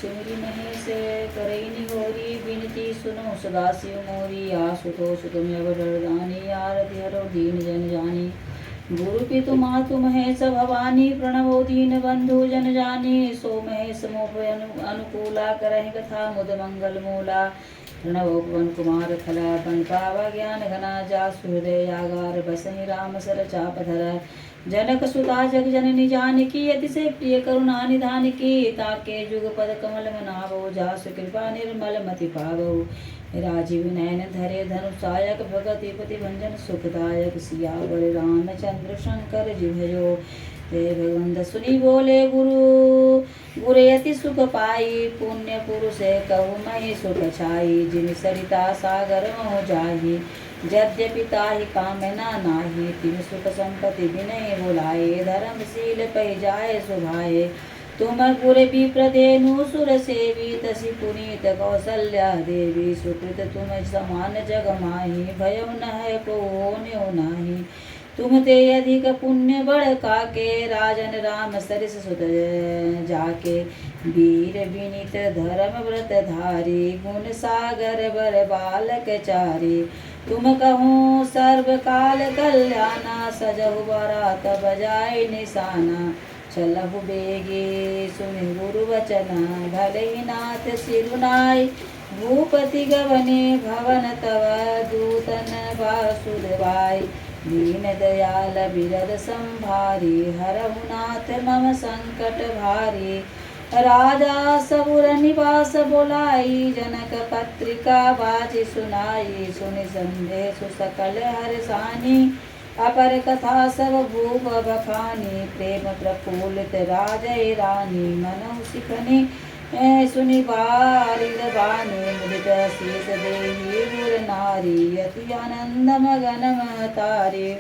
सुमिरि महेश करैनि होरी बिनती सुनो सदा शिव मोरी आशुतोष तुम अवरदानी आरति हरो दीन जन जानी गुरु पितु मातु महेश भवानी प्रणवो दीन बंधु जन जानी सो महेश मोह अनुकूला करहि कथा मुद मंगल मूला प्रणवो पवन कुमार खला पन पावा ज्ञान घना जासु हृदय आगार बसहि राम सर चापधर जनक सुता जग जननी जानकी अतिशय प्रिय करुणा निधान की ताके जुग पद कमल मनावो जासु कृपा निर्मल मति पावो राजीव नयन धरे धनुषायक भगति पति भंजन सुखदायक सियावर रामचंद्र शंकर जी भयो हे भगवंत सुनी बोले गुरु गुरयति सुख पाई पुण्य पुरुष कहु महि सुख छाई जिन सरिता सागर मोह जाहि यद्यपि ताहि कामना नाही तिन सुख संपत्ति विनय बुलाए धर्मशील पै जाय सुभाए तुम गुर विप्रधेनु सुर सेवी तसी पुनीत कौसल्या देवी सुकृत तुम समान जग माही भयो न है को न्यो नाही तुम ते अधिक पुण्य बड़ काके राजन राम सरिस सुत जाके वीर विनीत धर्म व्रत धारी गुण सागर बर बालक चारी तुम कहूँ सर्व काल कल्याणा सजहु बरात बजाय निशाना चलहु बेगे सुनि गुरु वचना भले ही नाथ सिरुनाय भूपति गवने भवन तव दूतन वासुदेवाय दीन दयाल बिरद संभारी हरहु नाथ मम संकट भारी राजा सबुर निवास बोलाई जनक पत्रिका बाजी सुनाई सुनि संदेश सकल हरसानी अपर कथा सब भूप बखानी प्रेम प्रफुल्लित राजय रानी मनहु सिखनी सुनि बारिद बानी मुदित शीस देहि गुर नारी अति आनंद मगन महतारी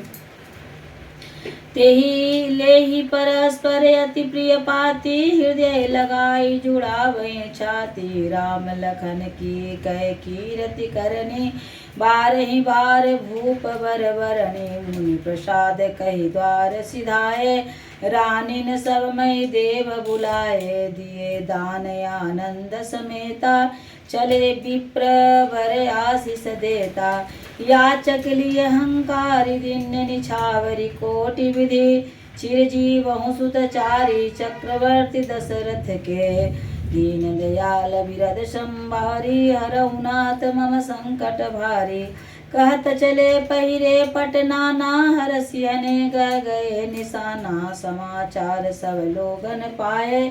तेहि लेहि परस्पर अति प्रिय पाती हृदय लगाई जुड़ावै छाती राम लखन की कह कीरति करनी बारहि बार भूप बर बरणी मुनि प्रसाद कहि द्वार सिधाए रानीन सब मई देव बुलाए दिए दान आनंद समेता चले विप्र भर आशीष देता याचक लिए अहंकारी दिन निछावरी कोटि विधि चिरजीव सुतचारी चक्रवर्ती दशरथ के दीन दयाल बिरद संभारी हरहु नाथ मम संकट भारी कहत चले पहिरे पटना ना हरसियने गए निशाना समाचार सब लोगन पाए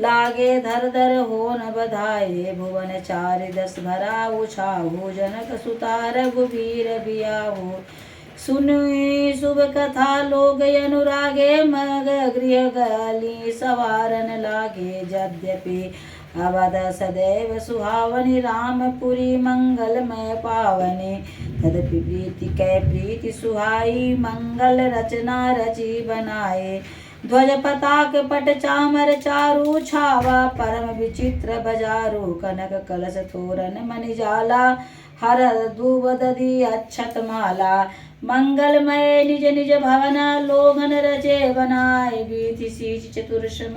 लागे धर धर होन बधाए भुवन चारि दस भरा उछाहु जनक सुता रघुवीर बियाहु सुनि शुभ कथा लोग अनुरागे मग गृह गली सवारन लागे यद्यपि अवध सदैव सुहावनी रामपुरी मंगलमय पावनी तदपि प्रीति कै प्रीति सुहाई मंगल रचना रची बनाए ध्वज पताक पट चामर चारु छावा परम विचित्र बजारू कनक कलश तोरण मणिजाला हर दूब दधि अक्षत माला मंगलमय निज निज भवन लोगन रचे बनाए बीति सीच चतुर्षम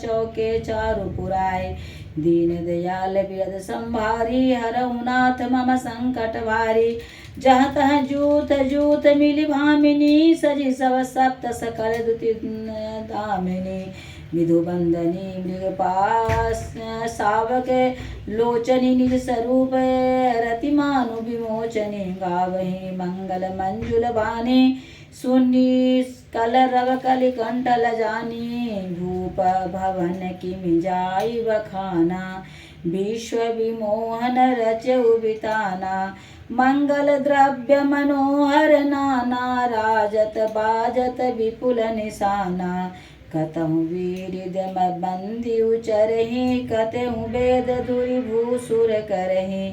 चौके चारु पुराय दीन दयाल बिरद संभारी हरहु नाथ मम संकट भारी जहाँ तहाँ जूत जूत मिली भामिनी सजी सब सप्त सकल दुति दामिनी विधु बंदनी मृगपास सावक लोचनी निज स्वरूप रतिमानु विमोचनी गावही मंगल मंजुल बानी सुनी कल रव कलि कंठल जानी भूप भवन की मिजाई बखाना विश्व विमोहन रच उबिताना मंगल द्रव्य मनोहर नाना राजत बाजत विपुल निशाना कतहु वीरिदम बंदी उचरहि कतहु वेद धुरि भूसुर करहि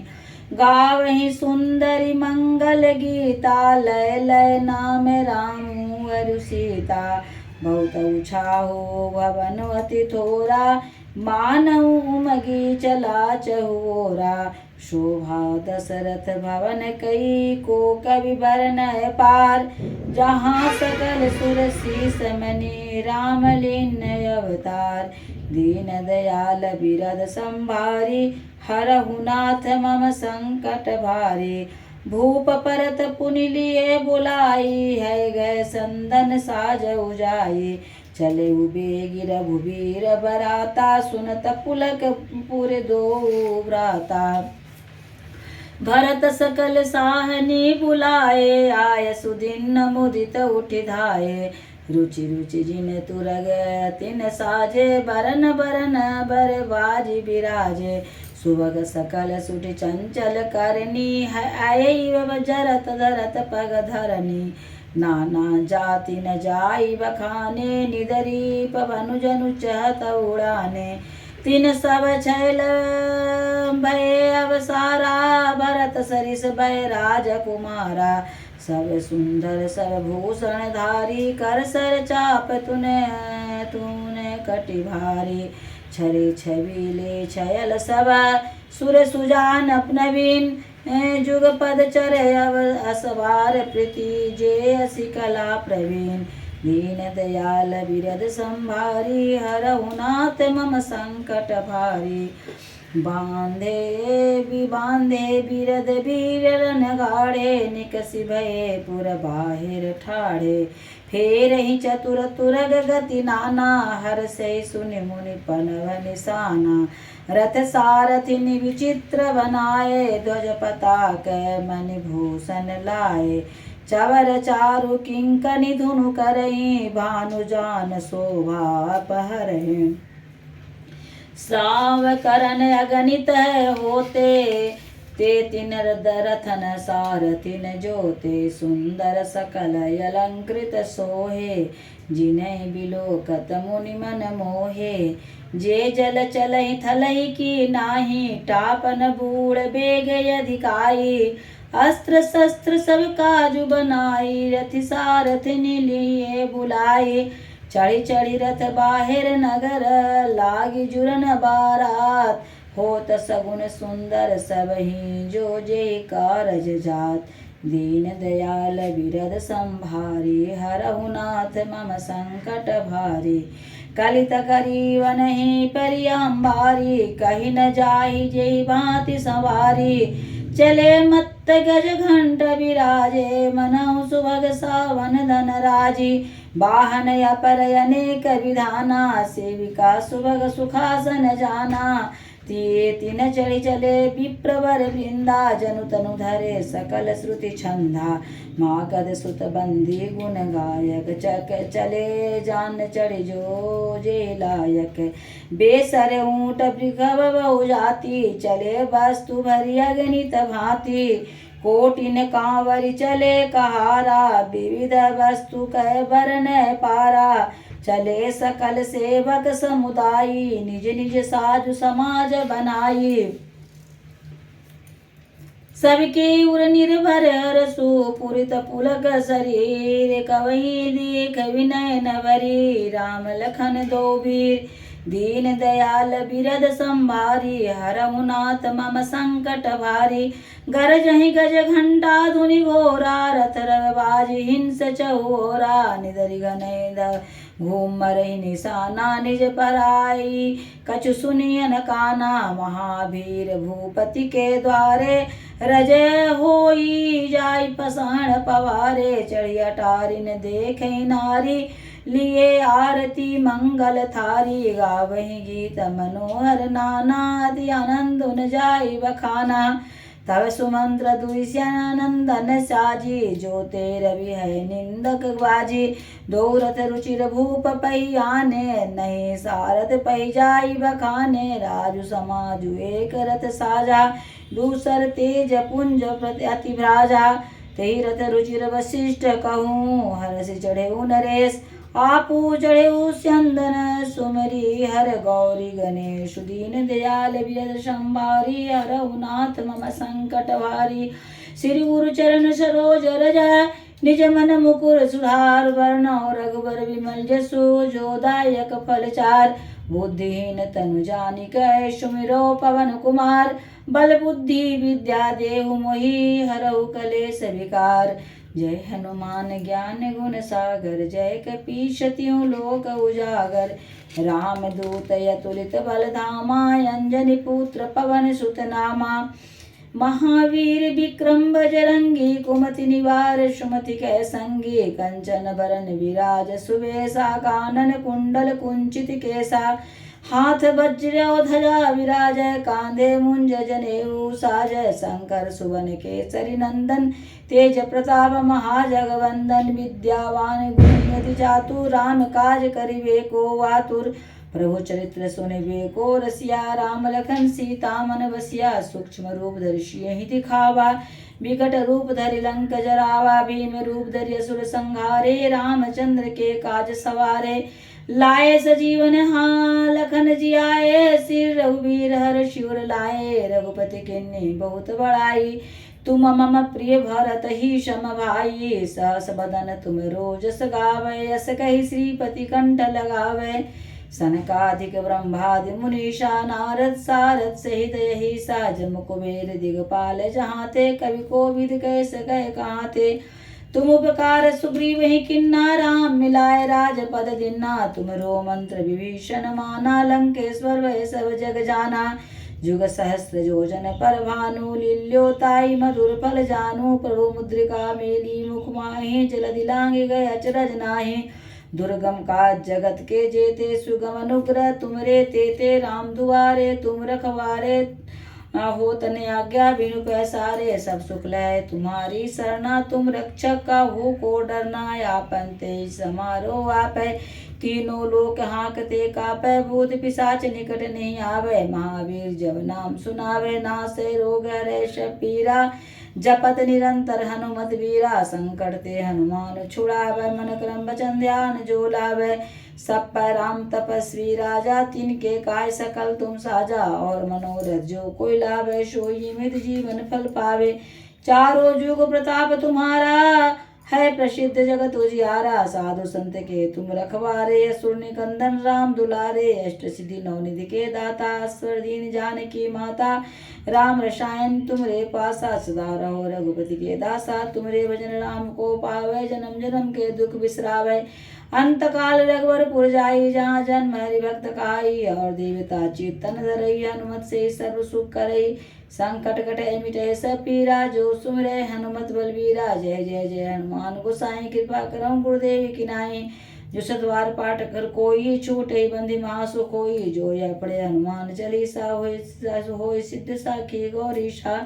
गावहि सुंदरी मंगल गीता लय लय नाम राम अरु सीता बहुत उछाहो भवन अति थोरा मानव उमगी चला चहुओरा। शोभा दशरथ भवन कई को कवि बरनय पार। जहाँ सकल सुर शीस मनि राम लीन अवतार। दीन दयाल बिरद संभारी हरहु नाथ मम संकट भारी। भूप परत पुनि लिए बुलाई है गए संदन साज उजाई। चले बेगी रघुबीर बराता सुनत पुलक पुर दो व्राता। भरत सकल साहनी बुलाए आय सुदिन मुदित उठि धाये। रुचि रुचि जिन तुरग तिन साजे बरन बरन बर बाजी बिराजे। सुभग सकल सुठ चंचल करनी है आय जरत धरत पग धरनी। नाना जाति न जाई बखाने निदरी पवनु जनु चहत उड़ाने। तीन सब छैल भय अवसारा भरत सरिस भय राजकुमारा। सब सुंदर सब भूषण धारी कर सर चाप तूने तूने कटि भारी। छरे छबीले छयल सब सुर सुजान नवीन। जुग पद चरे अव असवार प्रीति जे असि कला प्रवीण। दीन दयाल बिरद संभारी हरहु नाथ मम संकट भारी। बांधे बिरद बीरन गाढ़े निकसि भये पुर बाहिर ठाढ़े। फेर ही चतुर तुरग गति नाना हर से सुनि मुनि पनव निशाना। रथ सारथिनि विचित्र बनाए ध्वज पताक मणि भूषण लाए। चवर चारु किंकनि धुनु करई भानु जान शोभा पहरहि। श्राव करन अगणित होते ते तिन रथन सारथिन जोते। सुंदर सकल अलंकृत सोहे जिनहि बिलोकत मुनि मन मोहे। जे जल चलहि थलहि की नाही टापन बूढ़ बेग अधिकाई। अस्त्र शस्त्र सब काजु बनाई रथि सारथिनि लिए बुलाई। चढ़ी चढ़ी रथ बाहिर नगर लागी जुरन बारात। होत सगुन सुंदर सबहि जो जे कारज जात। दीन दयाल बिरद संभारी हरहु नाथ मम संकट भारी। कलित करीवनहि परियांबारी कही न जाहि जेहि भांति सवारी। चले मत्त गज घंट विराजे मनहु सुभग सावन धन राजी। वाहन अपर अनेक विधाना सेविका सुभग सुखासन जाना। तीन चढ़ी चले विप्रवर वृंदा जनु तनु धरे सकल श्रुति छंदा। मागध सुत बंदी गुण गायक चक चले जान चढ़ जो जे लायक। बेसर ऊंट वृषभ बहु जाति चले वस्तु भरी अगणित भांति। कोटिन कांवरि चले कहारा विविध वस्तु कह बरन पारा। चले सकल सेवक समुदायी निज निज साधु समाज बनाई। सबके उर निर्भर रसु पुरित पुलक शरीर कवही देख विनय नवरी। राम लखन दो वीर दीन दयाल बिरद संभारी हरहु नाथ मम संकट भारी। गरजहि गज घंटा धुनि घोरा रथ रव बाजी हिंस चहुओरा। निदरि गनय घूमरहि निशाना निज पराई। कछु सुनियन काना महावीर भूपति के द्वारे। रजय होई जाय पसाण पवारे चढ़ी अटारिन देखहि नारी। लिए आरती मंगल थारी गावहि गीत मनोहर नाना। अति आनंद उन जाई बखाना। तव सुमंत्र दुष्यनंदन साजी जो रवि है निंदक बाजी। दो रथ रुचिर भूप पहियाने नहीं सारथ पहि जाई बखाने। राजु समाजु एक रथ साजा दूसर तेज पुंज अति भ्राजा। तेहि रथ रुचिर वशिष्ठ कहूँ हरषि चढ़े नरेश। आपू चढ़े स्यंदन सुमरी हर गौरी गणेश। दीन दयाल बिरद संभारी हरहु नाथ मम संकट भारी। श्री गुरु चरण सरोज रज निज मन मुकुर सुधार। वर्ण रघुबर विमल जसु जो दायक फल चार। बुद्धिहीन तनु जानिकै सुमिरो पवन कुमार। बल बुद्धि विद्या देहु मोहि हरहु कलेश विकार। जय हनुमान ज्ञान गुण सागर जय कपीश तिहुँ लोक उजागर। राम दूत अतुलित बल धामा अंजनी पुत्र पवन सुत नामा। महावीर विक्रम बजरंगी कुमति निवार सुमति कै संगी। कंचन बरन विराज सुबेसा कानन कुंडल कुंचित केसा। हाथ वज्र ध्वजा विराजय कांधे मुंज जनेऊ साजय। शंकर सुवन केसरी नंदन तेज प्रताप महाजगवंदन। विद्यावान गुणियति चातुर राम काज करिबे को आतुर। प्रभु चरित्र सुनिबे को रसिया राम लखन सीता मन बसिया। सूक्ष्म रूप धरि सियहि दिखावा विकट रूप धरि लंक जरावा। भीम रूप धरि असुर संहारे रामचंद्र के काज सवारे। लाए सजीवन लखन जियाए सिर रघुवीर हर शिवर लाए। रघुपति किन्नी बहुत बड़ाई तुम मम प्रिय भरत ही सम भाई। सहस बदन तुम रोजस गावे यस कहि श्रीपति कंठ लगावे। सनकादिक ब्रह्मादि मुनीषा नारद सारद सहित यही सा। जम कुबेर दिगपाल जहाँ ते कवि कोविद कैस गए कहाँ ते। तुम उपकार सुग्रीव ही किन्ना राम मिलाए राजपद दिन्ना। तुमरो मंत्र विभीषण माना लंकेश्वर वै सब जग जाना। जुग सहस्र योजन पर भानु लील्योताई मधुर फल जानू। प्रभु मुद्रिका मेली मुख माहि जलधि लांघि गए अचरज नाहि। दुर्गम काज जगत के जेते सुगम अनुग्रह तुमरे तेते। राम दुआरे तुम रखवारे हो तने आज्ञा बिनु पैसारे। सब सुख लय तुम्हारी सरना तुम रक्षक का हो को डरना। आपन ते समारो आपै तीनों लोक हाँकते कापै। भूत पिशाच निकट नहीं आवे महावीर जब नाम सुनावे। नासै रोग हरै सब पीरा जपत निरंतर हनुमत वीरा। संकट ते हनुमान छुड़ावे मन क्रम वचन ध्यान जो लावे। सब पर राम तपस्वी राजा तिनके काय सकल तुम साजा। और मनोरथ जो कोई लावे सोई मित जीवन फल पावे। चारों जुग प्रताप तुम्हारा है प्रसिद्ध जगत उजियारा। साधु संत के तुम रखवारे असुर निकंदन राम दुलारे। अष्ट सिद्धि नवनिधि के दाता स्वर दीन जानकी माता। राम रसायन तुमरे पासा सदा रहो रघुपति के दासा। तुमरे भजन राम को पावे जन्म जन्म के दुख बिसरावे। अंत काल रघुवरपुर जाई जहाँ जन्म हरि भक्त कहाई। और देवता चेतन धरई हनुमत से सर्व सुख करई। संकट कटै मिटै सब पीरा जो सुमिरै हनुमत बलबीरा। जय जय जय हनुमान गोसाई कृपा करौ गुरुदेव की नाई। जो सतवार पाठ कर कोई छूटे बंदी महासु कोई। जो यह पढ़े हनुमान चालीसा होय सिद्ध साखी गौरीशा।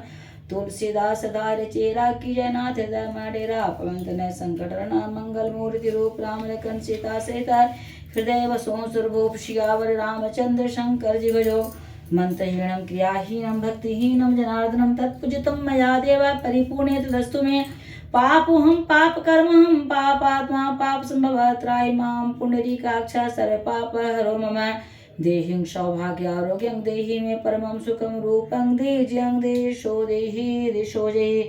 तुलसीदास धार चेरा की जयनाथ हृदय डेरा। पवन तनय संकट हरना मंगल मूर्ति रूप राम लखन सीता सहिता। हृदय बसों सुरभूप सियावर रामचंद्र शंकर जी भजो। मंत्रहीनम क्रियाहीनम भक्तिहीनम जनार्दनम तत्पूजितम मया देव परिपूर्णे तदस्तु मे। पापोहम पाप कर्महम पापात्मा पाप संभव त्राहि माम पुंडरीकाक्षा सर्व पाप हरो मम। देहिं सौभाग्य आरोग्यं देहि मे परमं सुखं रूपं धीर्यं देशो देहि दिशो जहि।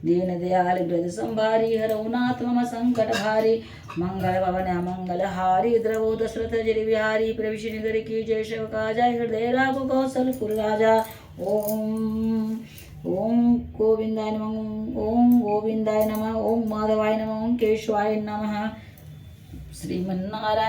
दीन दयाल वृद्ध संभारी हरौ नाथ मम संकट भारी। मंगल भवन मंगल हारी द्रवो दशरथ जि बिहारी। प्रविश निगर की जय शिव काजा हृदय राघव कौशलपुर राजा। ओम ओम गोविंदाय नमः ओम गोविंदाय नमः ओम माधवाय नमः ओम केशवाय नमः। श्रीमन्नारायण।